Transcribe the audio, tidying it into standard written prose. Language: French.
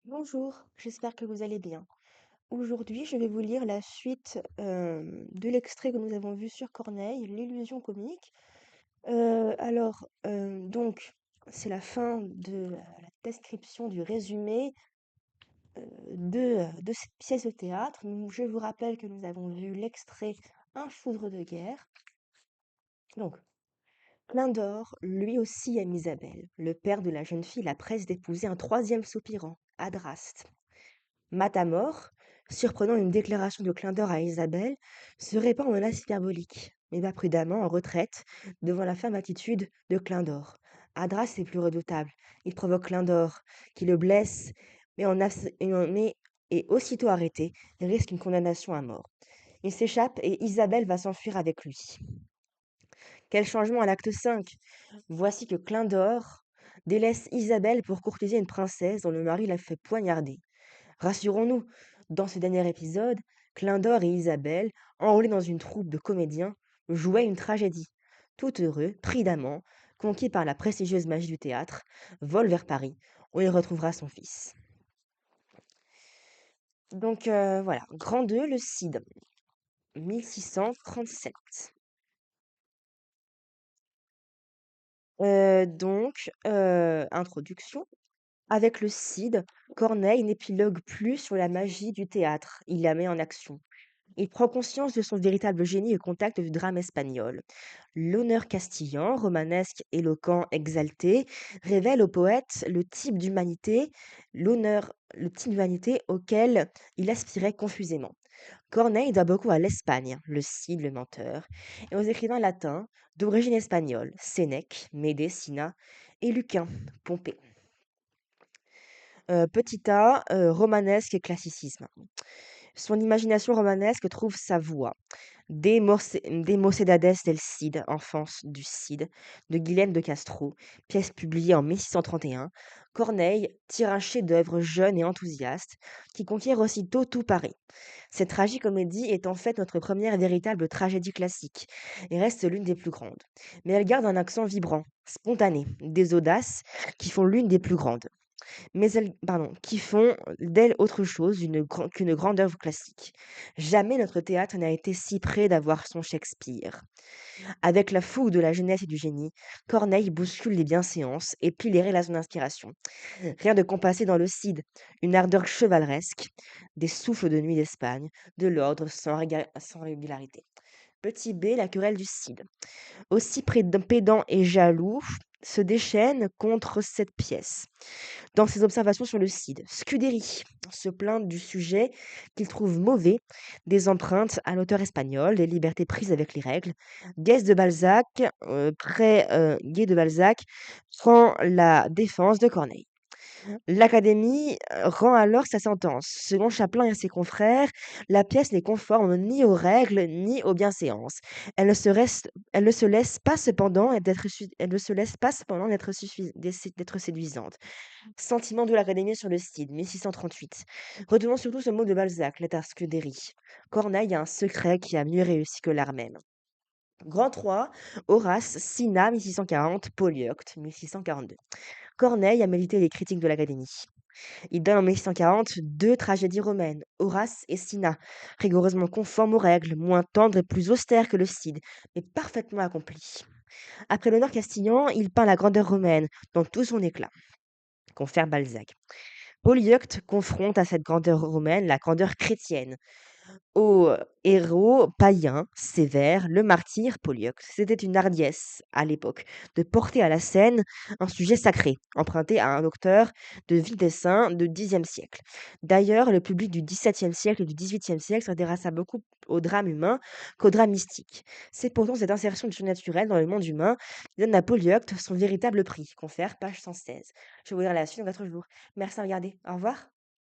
Bonjour, j'espère que vous allez bien. Aujourd'hui, je vais vous lire la suite de l'extrait que nous avons vu sur Corneille, l'illusion comique. Donc, c'est la fin de la description du résumé de cette pièce de théâtre. Je vous rappelle que nous avons vu l'extrait Un foudre de guerre. Donc, Plein d'or, lui aussi aime Isabelle. Le père de la jeune fille la presse d'épouser un troisième soupirant, Adraste. Matamor, surprenant une déclaration de Clindor à Isabelle, se répand en menaces hyperboliques, mais va prudemment en retraite devant la ferme attitude de Clindor. Adras est plus redoutable. Il provoque Clindor, qui le blesse, mais, est aussitôt arrêté et risque une condamnation à mort. Il s'échappe et Isabelle va s'enfuir avec lui. Quel changement à l'acte 5! Voici que Clindor délaisse Isabelle pour courtiser une princesse dont le mari l'a fait poignarder. Rassurons-nous, dans ce dernier épisode, Clindor et Isabelle, enrôlés dans une troupe de comédiens, jouaient une tragédie. Tout heureux, pris d'amant, conquis par la prestigieuse magie du théâtre, vole vers Paris, où il retrouvera son fils. Voilà, Grand 2, le Cid, 1637. Introduction. Avec le Cid, Corneille n'épilogue plus sur la magie du théâtre, il la met en action. Il prend conscience de son véritable génie au contact du drame espagnol. L'honneur castillan, romanesque, éloquent, exalté, révèle au poète le type d'humanité auquel il aspirait confusément. Corneille doit beaucoup à l'Espagne, le Cid, le menteur, et aux écrivains latins d'origine espagnole, Sénèque, Médée, Cinna et Lucain, Pompée. Petit a, romanesque et classicisme. Son imagination romanesque trouve sa voie. Des Mocedades del Cid, Enfance du Cid, de Guilhem de Castro, pièce publiée en 1631, Corneille tire un chef-d'œuvre jeune et enthousiaste qui conquiert aussitôt tout Paris. Cette tragicomédie est en fait notre première véritable tragédie classique et reste l'une des plus grandes. Mais elle garde un accent vibrant, spontané, des audaces qui font l'une des plus grandes qui font d'elle autre chose qu'une grande œuvre classique. Jamais notre théâtre n'a été si près d'avoir son Shakespeare. Avec la fougue de la jeunesse et du génie, Corneille bouscule les bienséances et plie les relations d'inspiration. Rien de compassé dans le Cid, une ardeur chevaleresque, des souffles de nuit d'Espagne, de l'ordre sans régularité. Petit b, la querelle du Cid. Aussi pédant et jaloux, se déchaîne contre cette pièce. Dans ses observations sur le Cid, Scudéry se plaint du sujet qu'il trouve mauvais, des empreintes à l'auteur espagnol, des libertés prises avec les règles. Guy de Balzac prend la défense de Corneille. L'Académie rend alors sa sentence. Selon Chaplin et ses confrères, la pièce n'est conforme ni aux règles ni aux bienséances. Elle ne se laisse pas cependant d'être séduisante. Sentiment de l'Académie sur le Cid, 1638. Retenons surtout ce mot de Balzac, l'état Scudéry. Corneille a un secret qui a mieux réussi que l'art même. Grand 3, Horace, Cinna, 1640, Polyeucte, 1642. Corneille a mérité les critiques de l'Académie. Il donne en 1640 deux tragédies romaines, Horace et Cinna, rigoureusement conformes aux règles, moins tendres et plus austères que le Cid, mais parfaitement accomplies. Après l'honneur castillan, il peint la grandeur romaine dans tout son éclat, confère Balzac. Polyeucte confronte à cette grandeur romaine la grandeur chrétienne. Au héros païen, sévère, le martyr Polyeucte, c'était une hardiesse, à l'époque, de porter à la scène un sujet sacré, emprunté à un auteur de vie des saints de Xe siècle. D'ailleurs, le public du XVIIe siècle et du XVIIIe siècle s'intéressa beaucoup au drame humain qu'au drame mystique. C'est pourtant cette insertion du surnaturel dans le monde humain qui donne à Polyeucte son véritable prix, confère page 116. Je vais vous lire la suite dans 4 jours. Merci à regarder. Au revoir.